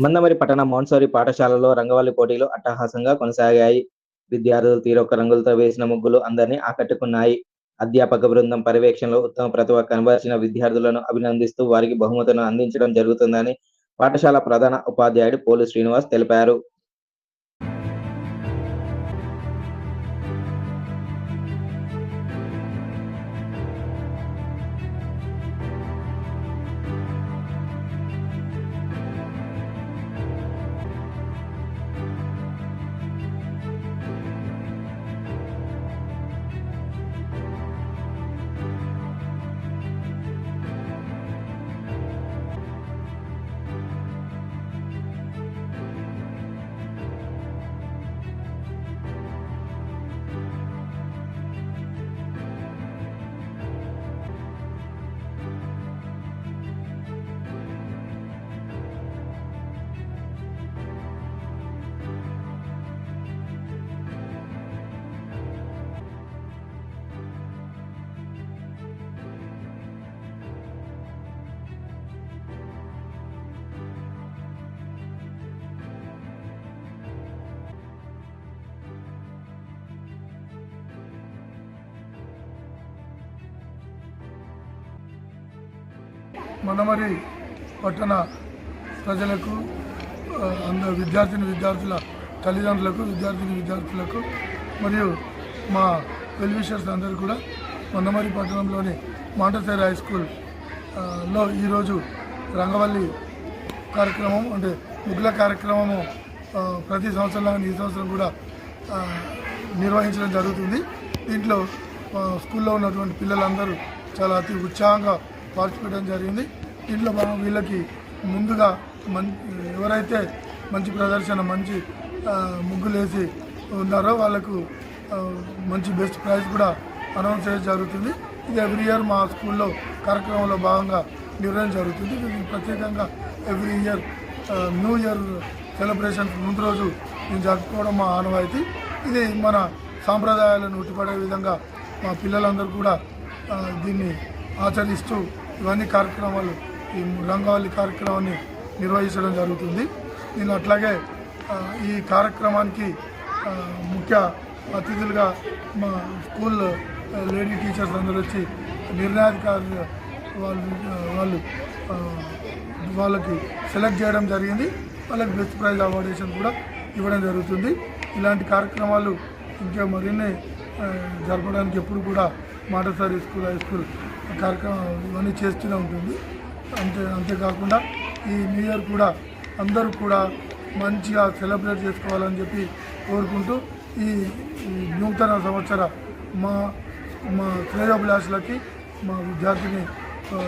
మందమరి పట్టణ మోంట్సోరి పాఠశాలలో రంగవల్లి పోటీలు అట్టహాసంగా కొనసాగాయి. విద్యార్థులు తీరొక్క రంగులతో వేసిన ముగ్గులు అందరినీ ఆకట్టుకున్నాయి. అధ్యాపక బృందం పర్యవేక్షణలో ఉత్తమ ప్రతిభ కనబరిచిన విద్యార్థులను అభినందిస్తూ వారికి బహుమతులను అందించడం జరుగుతుందని పాఠశాల ప్రధాన ఉపాధ్యాయుడు పోలు శ్రీనివాస్ తెలిపారు. మందమరి పట్టణ ప్రజలకు విద్యార్థుల తల్లిదండ్రులకు విద్యార్థులకు మరియు మా వెల్ విషర్స్ అందరూ కూడా మందమరి పట్టణంలోని మాంటెసరీ హై స్కూల్లో ఈరోజు రంగవల్లి కార్యక్రమం అంటే ముగ్గుల కార్యక్రమము ప్రతి సంవత్సరంలో ఈ సంవత్సరం కూడా నిర్వహించడం జరుగుతుంది. దీంట్లో స్కూల్లో ఉన్నటువంటి పిల్లలందరూ చాలా అతి ఉత్సాహంగా పార్టిసిపేట్ జరిగింది. దీంట్లో వీళ్ళకి ముందుగా ఎవరైతే మంచి ప్రదర్శన మంచి ముగ్గులు వేసి ఉన్నారో వాళ్ళకు మంచి బెస్ట్ ప్రైజ్ కూడా అనౌన్స్ చేయడం జరుగుతుంది. ఇది ఎవ్రీ ఇయర్ మా స్కూల్లో కార్యక్రమంలో భాగంగా నిర్వహించడం జరుగుతుంది. ఇది ప్రత్యేకంగా every year new year celebrations ముందు రోజు నేను జరుపుకోవడం మా ఆనవాయితీ. ఇది మన సాంప్రదాయాలను ఉట్టిపడే విధంగా మా పిల్లలందరూ కూడా దీన్ని ఆచరిస్తూ ఇవన్నీ కార్యక్రమాలు ఈ రంగవల్లి కార్యక్రమాన్ని నిర్వహించడం జరుగుతుంది. నేను అట్లాగే ఈ కార్యక్రమానికి ముఖ్య అతిథులుగా మా స్కూల్ లేడీ టీచర్స్ అందరూ వచ్చి నిర్ణయాధికారులు వాళ్ళకి సెలెక్ట్ చేయడం జరిగింది. వాళ్ళకి బెస్ట్ ప్రైజ్ అవార్డేషన్ కూడా ఇవ్వడం జరుగుతుంది. ఇలాంటి కార్యక్రమాలు ఇంకా మరిన్ని జరపడానికి ఎప్పుడు కూడా మాంటెసరీ స్కూల్ హై స్కూల్ కార్యక్రమం ఇవన్నీ చేస్తూనే ఉంటుంది. అంతేకాకుండా ఈ న్యూ ఇయర్ కూడా అందరూ కూడా మంచిగా సెలబ్రేట్ చేసుకోవాలని చెప్పి కోరుకుంటూ ఈ నూతన సంవత్సర మా శ్రేయోభిలాషులకి మా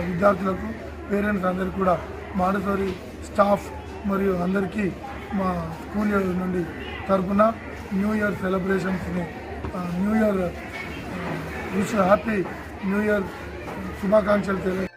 విద్యార్థులకు పేరెంట్స్ అందరికీ కూడా మాంటెసరీ స్టాఫ్ మరియు అందరికీ మా స్కూల్ నుండి తరఫున న్యూ ఇయర్ సెలబ్రేషన్స్ని హ్యాపీ న్యూ ఇయర్ శుభాకాంక్షలు తెలియ